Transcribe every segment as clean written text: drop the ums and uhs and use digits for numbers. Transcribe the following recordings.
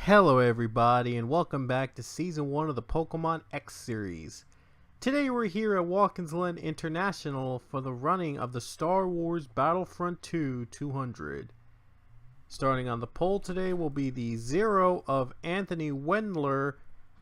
Hello everybody and welcome back to Season 1 of the Pokemon X series. Today we're here at Watkins Glen International for the running of the Star Wars Battlefront 2 200. Starting on the pole today will be the Zero of Anthony Wendler,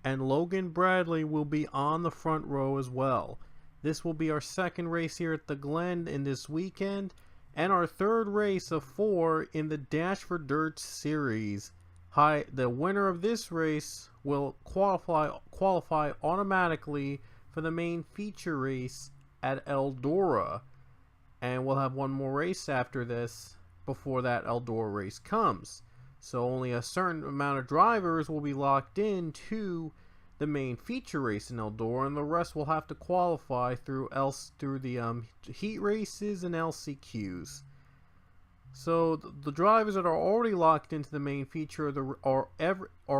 and Logan Bradley will be on the front row as well. This will be our second race here at the Glen in this weekend, and our third race of 4 in the Dash for Dirt series. The winner of this race will qualify automatically for the main feature race at Eldora, and we'll have one more race after this before that Eldora race comes. So only a certain amount of drivers will be locked in to the main feature race in Eldora, and the rest will have to qualify through the heat races and LCQs. So the drivers that are already locked into the main feature are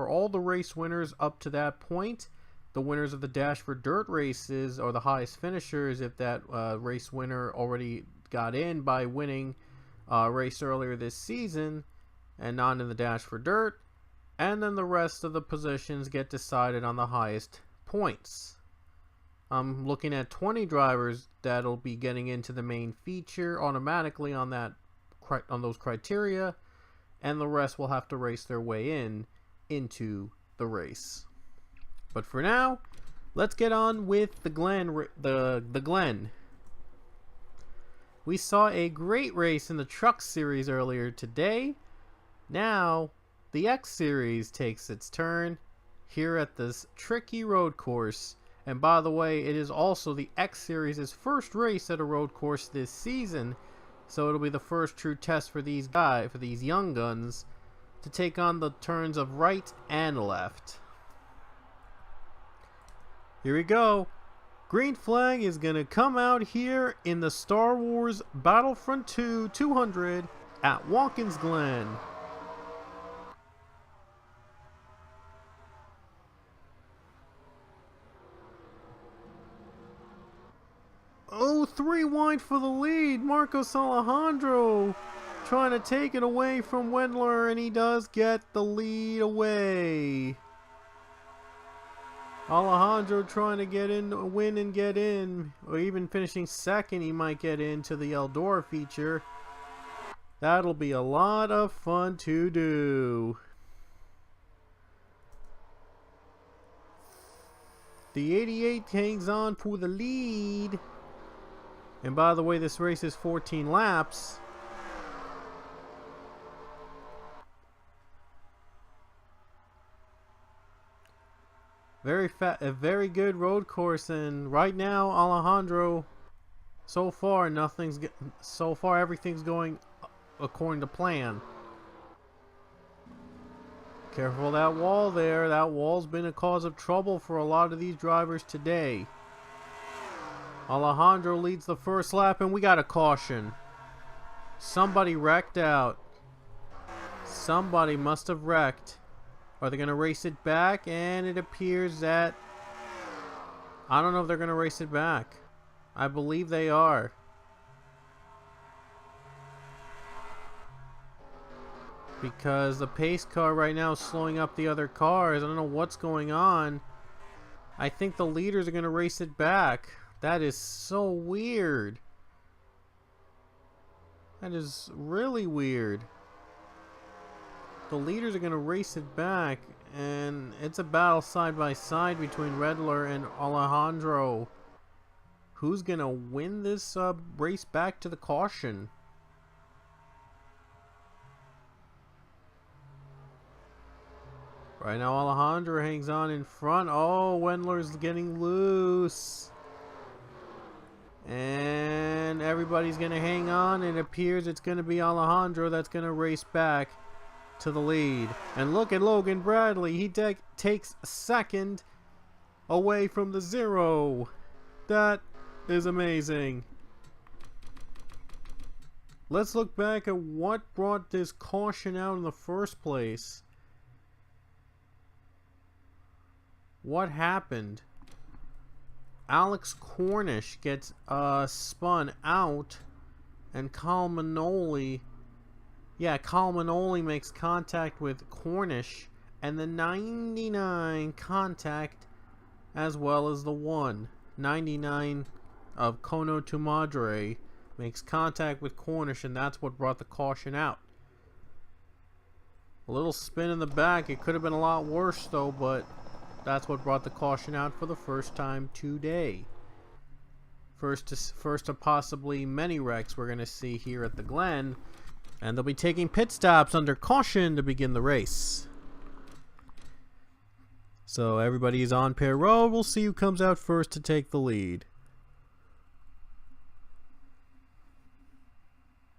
all the race winners up to that point. The winners of the Dash for Dirt races are the highest finishers if that race winner already got in by winning a race earlier this season and not in the Dash for Dirt. And then the rest of the positions get decided on the highest points. I'm looking at 20 drivers that'll be getting into the main feature automatically on those criteria, and the rest will have to race their way into the race. But for now, let's get on with the Glen. We saw a great race in the Truck series earlier today. Now the X series takes its turn here at this tricky road course, and by the way, it is also the X series' first race at a road course this season. So it'll be the first true test for these young guns, to take on the turns of right and left. Here we go. Green flag is going to come out here in the Star Wars Battlefront 2 200 at Watkins Glen. Oh, 3 wide for the lead. Marcos Alejandro trying to take it away from Wendler, and he does get the lead away. Alejandro trying to get in, win and get in, or even finishing second, he might get into the Eldora feature. That'll be a lot of fun to do. The 88 hangs on for the lead. And by the way, this race is 14 laps. A very good road course, and right now Alejandro, so far everything's going according to plan. Careful of that wall there. That wall's been a cause of trouble for a lot of these drivers today. Alejandro leads the first lap, and we got a caution. Somebody wrecked out. Somebody must have wrecked. Are they going to race it back? And it appears that... I don't know if they're going to race it back. I believe they are. Because the pace car right now is slowing up the other cars. I don't know what's going on. I think the leaders are going to race it back. That is so weird. That is really weird. The leaders are going to race it back, and it's a battle side by side between Redler and Alejandro. Who's going to win this race back to the caution? Right now Alejandro hangs on in front. Oh, Wendler's getting loose. And everybody's going to hang on. It appears it's going to be Alejandro that's going to race back to the lead. And look at Logan Bradley. He takes second away from the Zero. That is amazing. Let's look back at what brought this caution out in the first place. What happened? Alex Cornish gets spun out, and Kyle Manoli makes contact with Cornish and the 99 contact, as well as the 199 of Kono to Madre makes contact with Cornish, and that's what brought the caution out. A little spin in the back. It could have been a lot worse though, but that's what brought the caution out for the first time today. First of possibly many wrecks we're going to see here at the Glen, and they'll be taking pit stops under caution to begin the race. So everybody's on pit road. We'll see who comes out first to take the lead.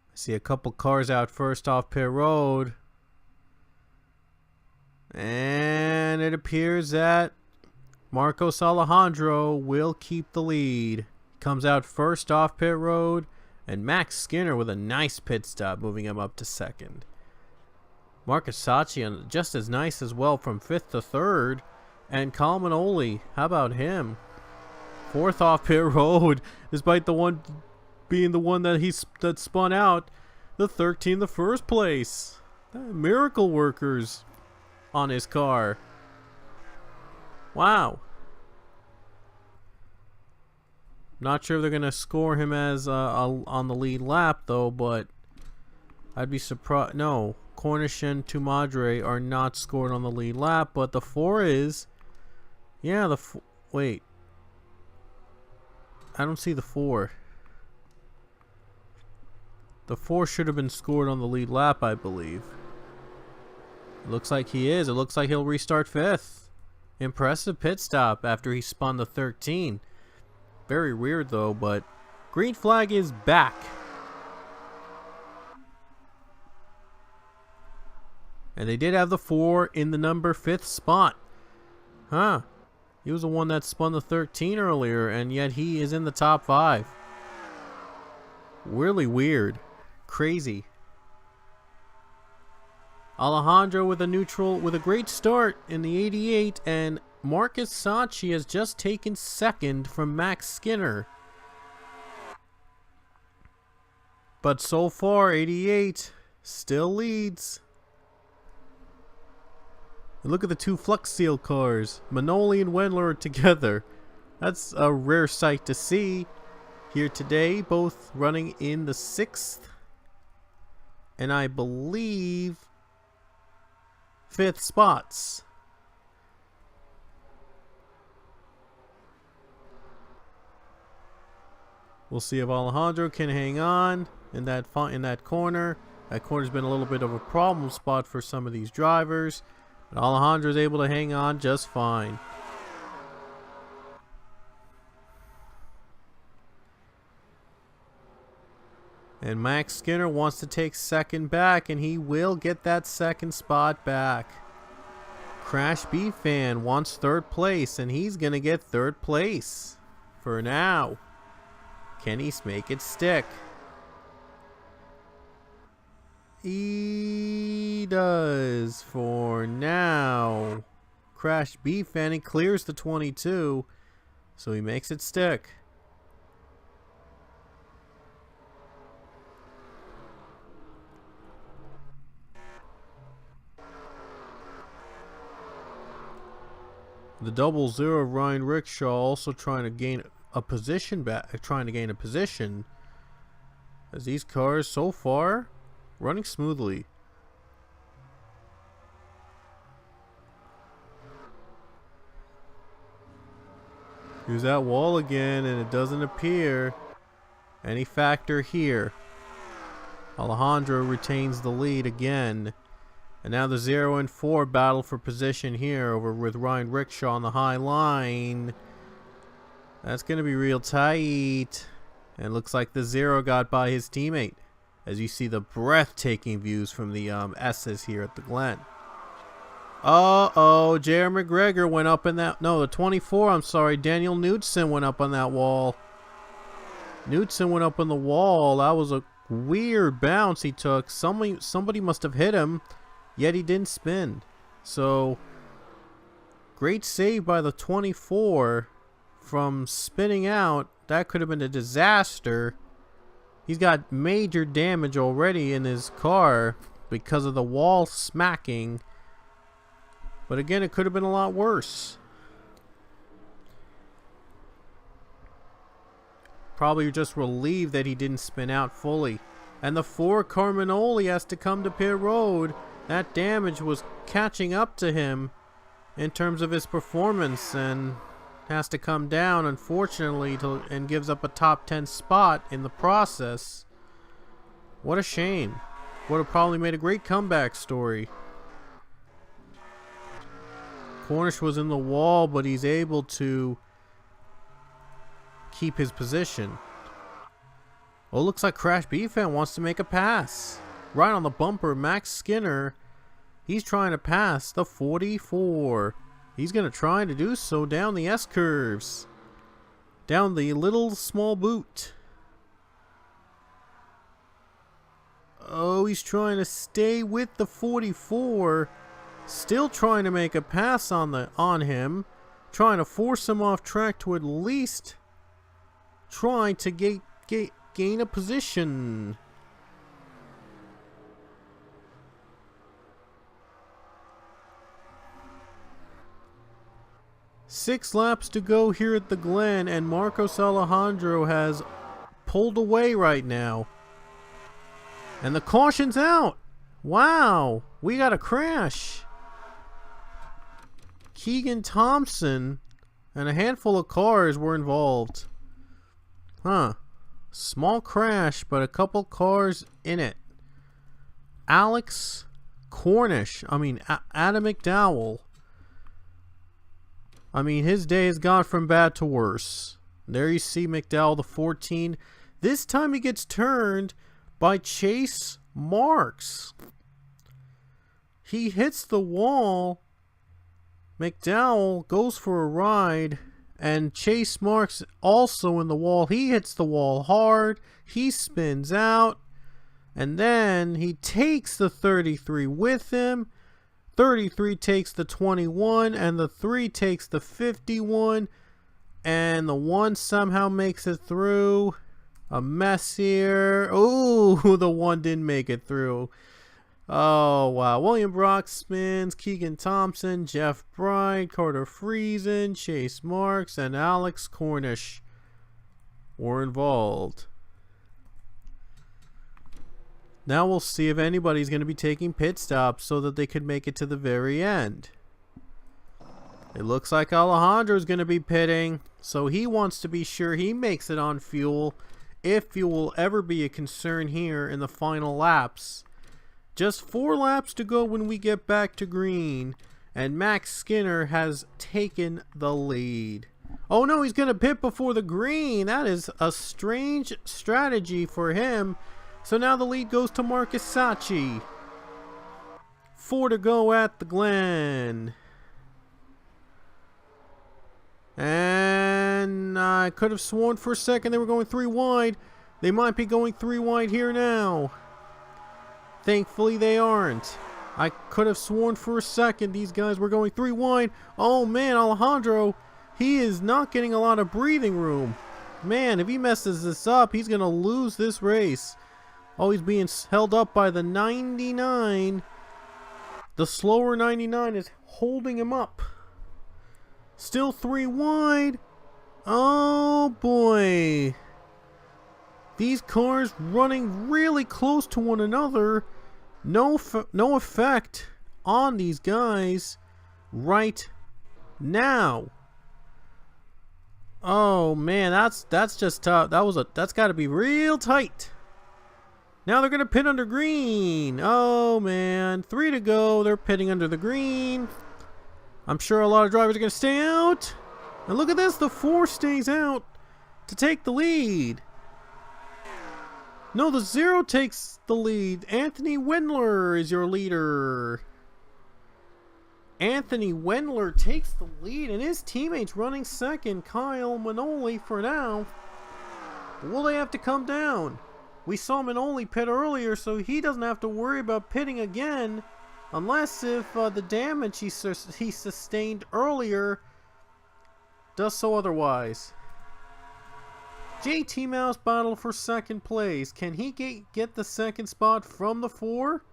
I see a couple cars out first off pit road. And it appears that Marcos Alejandro will keep the lead. Comes out first off pit road, and Max Skinner with a nice pit stop, moving him up to second. Marcus Sachi just as nice as well from 5th to 3rd. And Kalmanoli, how about him? 4th off pit road, despite the one being the one that spun out. The 13 the first place. Miracle workers on his car. Wow. Not sure if they're going to score him as on the lead lap though, but I'd be surprised. No, Cornish and Tumadre are not scored on the lead lap, but the 4 is. Yeah, wait. I don't see the 4. The 4 should have been scored on the lead lap, I believe. It looks like he is. It looks like he'll restart 5th. Impressive pit stop after he spun the 13. Very weird though, but green flag is back. And they did have the 4 in the number 5th spot. Huh. He was the one that spun the 13 earlier, and yet he is in the top 5. Really weird. Crazy. Alejandro with a great start in the 88, and Marcus Sachi has just taken 2nd from Max Skinner. But so far, 88 still leads. And look at the 2 Flux Seal cars. Manoli and Wendler are together. That's a rare sight to see here today. Both running in the 6th. And I believe 5th spots. We'll see if Alejandro can hang on in that corner. That corner's been a little bit of a problem spot for some of these drivers. But Alejandro's able to hang on just fine. And Max Skinner wants to take 2nd back, and he will get that 2nd spot back. Crash B fan wants 3rd place, and he's going to get 3rd place for now. Can he make it stick? He does for now. Crash B fan, he clears the 22, so he makes it stick. The 00 Ryan Rickshaw also trying to gain a position back, as these cars so far running smoothly. Here's that wall again, and it doesn't appear any factor here. Alejandro retains the lead again. And now the 0 and 4 battle for position here over with Ryan Rickshaw on the high line. That's going to be real tight. And looks like the 0 got by his teammate, as you see the breathtaking views from the S's here at the Glen. Uh-oh, J.R. McGregor went up in that... No, the 24, I'm sorry. Daniel Knudsen went up on that wall. Knudsen went up on the wall. That was a weird bounce he took. Somebody must have hit him, yet he didn't spin. So, great save by the 24 from spinning out. That could have been a disaster. He's got major damage already in his car because of the wall smacking. But again, it could have been a lot worse. Probably just relieved that he didn't spin out fully. And the 4 Carminoli has to come to pit road. That damage was catching up to him in terms of his performance and has to come down, unfortunately, and gives up a top 10 spot in the process. What a shame. Would have probably made a great comeback story. Cornish was in the wall, but he's able to keep his position. Oh, looks like Crash B-Fan wants to make a pass. Right on the bumper, Max Skinner. He's trying to pass the 44. He's going to try to do so down the S-curves. Down the little small boot. Oh, he's trying to stay with the 44. Still trying to make a pass on him. Trying to force him off track to at least try to gain a position. Six laps to go here at the Glen, and Marcos Alejandro has pulled away right now. And the caution's out. Wow, we got a crash. Keegan Thompson and a handful of cars were involved. Huh. Small crash, but a couple cars in it. Adam McDowell. His day has gone from bad to worse. There you see McDowell, the 14. This time he gets turned by Chase Marks. He hits the wall. McDowell goes for a ride. And Chase Marks also in the wall. He hits the wall hard. He spins out. And then he takes the 33 with him. 33 takes the 21, and the 3 takes the 51, and the 1 somehow makes it through. A mess here. Ooh, the 1 didn't make it through. Oh, wow. William Brock spins, Keegan Thompson, Jeff Bright, Carter Friesen, Chase Marks, and Alex Cornish were involved. Now we'll see if anybody's going to be taking pit stops so that they could make it to the very end. It looks like Alejandro's going to be pitting, so he wants to be sure he makes it on fuel, if fuel will ever be a concern here in the final laps. Just 4 laps to go when we get back to green, and Max Skinner has taken the lead. Oh no, he's going to pit before the green. That is a strange strategy for him. So now the lead goes to Marcus Sachi. 4 to go at the Glen. And I could have sworn for a second they were going 3 wide. They might be going 3 wide here now. Thankfully they aren't. I could have sworn for a second these guys were going 3 wide. Oh man, Alejandro, he is not getting a lot of breathing room. Man, if he messes this up, he's going to lose this race. Oh, he's being held up by the 99. The slower 99 is holding him up. Still 3 wide. Oh boy. These cars running really close to one another. No effect on these guys right now. Oh man, that's just tough. That's got to be real tight. Now they're going to pit under green. Oh, man. 3 to go. They're pitting under the green. I'm sure a lot of drivers are going to stay out. And look at this. The 4 stays out to take the lead. No, the 0 takes the lead. Anthony Wendler is your leader. Anthony Wendler takes the lead, and his teammates running second. Kyle Manoli for now. Will they have to come down? We saw Manoli pit earlier, so he doesn't have to worry about pitting again, unless if the damage he sustained earlier does so otherwise. JT Mouse battle for second place. Can he get the second spot from the 4?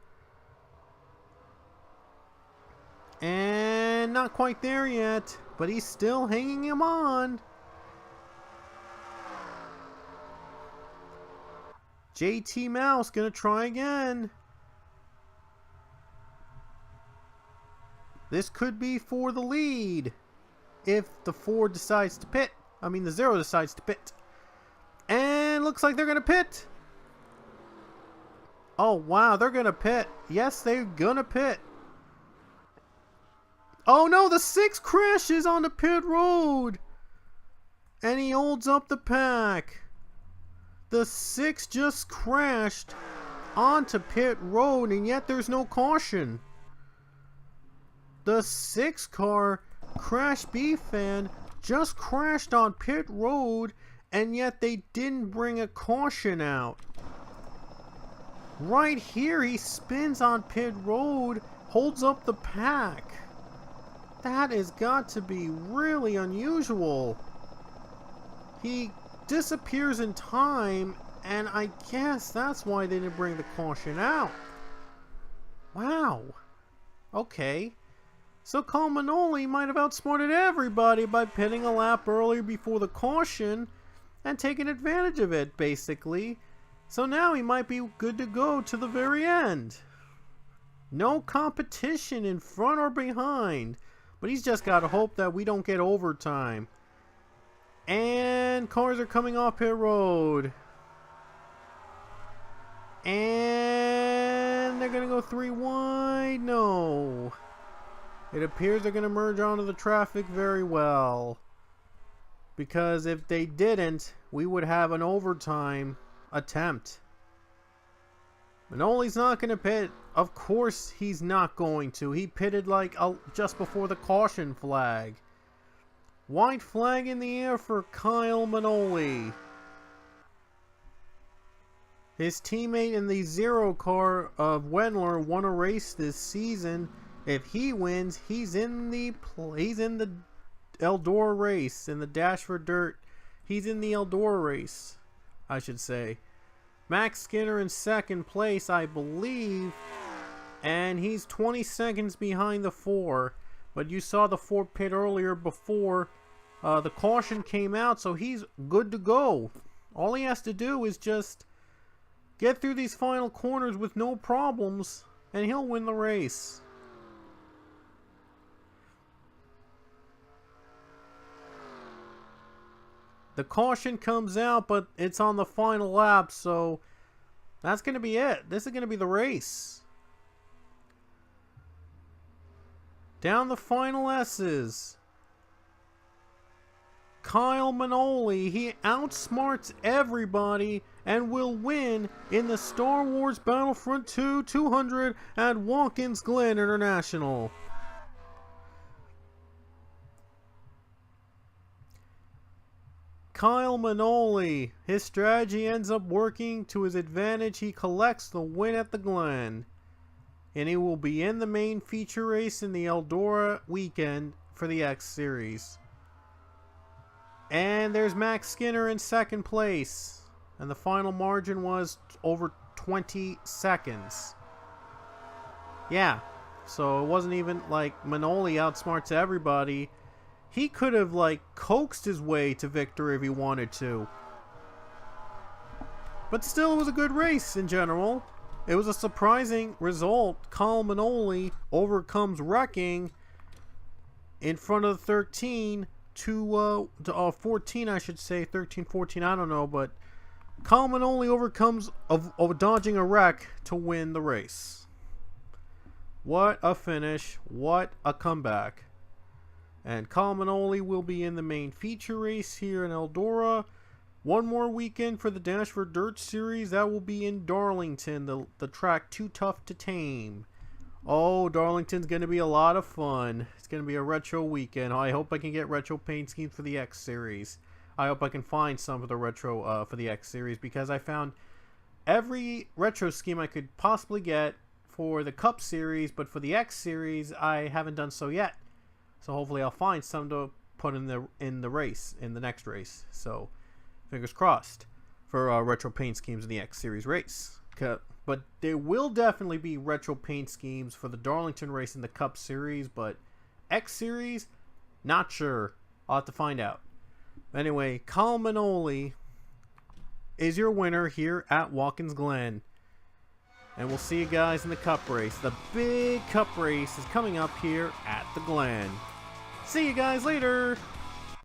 And And not quite there yet, but he's still hanging him on. JT Mouse gonna try again. This could be for the lead if the 4 decides to pit. I mean the 0 decides to pit. And looks like they're gonna pit. Oh wow, they're gonna pit. Yes, they're gonna pit. Oh no, the 6 crashes on the pit road. And he holds up the pack. The 6 just crashed onto pit road, and yet there's no caution. The 6 car, Crash B Fan, just crashed on pit road, and yet they didn't bring a caution out. Right here, he spins on pit road, holds up the pack. That has got to be really unusual. He disappears in time, and I guess that's why they didn't bring the caution out. Wow. Okay. So Colmanoli might have outsmarted everybody by pitting a lap earlier before the caution and taking advantage of it, basically. So now he might be good to go to the very end. No competition in front or behind, but he's just got to hope that we don't get overtime. And cars are coming off pit road. And they're going to go 3 wide. No. It appears they're going to merge onto the traffic very well. Because if they didn't, we would have an overtime attempt. Manoli's not going to pit. Of course he's not going to. He pitted like just before the caution flag. White flag in the air for Kyle Manoli. His teammate in the 0 car of Wendler won a race this season. If he wins, he's in the Eldora race, in the Dash for Dirt. He's in the Eldora race, I should say. Max Skinner in 2nd place, I believe. And he's 20 seconds behind the 4. But you saw the 4 pit earlier before the caution came out, so he's good to go. All he has to do is just get through these final corners with no problems, and he'll win the race. The caution comes out, but it's on the final lap, so that's going to be it. This is going to be the race. Down the final S's. Kyle Manoli, he outsmarts everybody and will win in the Star Wars Battlefront 2 200 at Watkins Glen International. Kyle Manoli, his strategy ends up working to his advantage. He collects the win at the Glen. And he will be in the main feature race in the Eldora weekend for the X Series. And there's Max Skinner in 2nd place. And the final margin was over 20 seconds. Yeah. So it wasn't even like Manoli outsmarts everybody. He could have like coaxed his way to victory if he wanted to. But still, it was a good race in general. It was a surprising result. Kyle Manoli overcomes Wrecking in front of 13 to 14, I should say. 13, 14, I don't know. But Kyle Manoli overcomes of dodging a wreck to win the race. What a finish. What a comeback. And Kyle Manoli will be in the main feature race here in Eldora. One more weekend for the Dash for Dirt series. That will be in Darlington, the track Too Tough to Tame. Oh, Darlington's going to be a lot of fun. It's going to be a retro weekend. I hope I can get retro paint schemes for the X series. I hope I can find some of the retro for the X series, because I found every retro scheme I could possibly get for the Cup series, but for the X series, I haven't done so yet. So hopefully I'll find some to put in the race, in the next race. So fingers crossed for retro paint schemes in the X Series race. But there will definitely be retro paint schemes for the Darlington race in the Cup Series, but X Series? Not sure. I'll have to find out. Anyway, Colin Manoli is your winner here at Watkins Glen. And we'll see you guys in the cup race. The big cup race is coming up here at the Glen. See you guys later!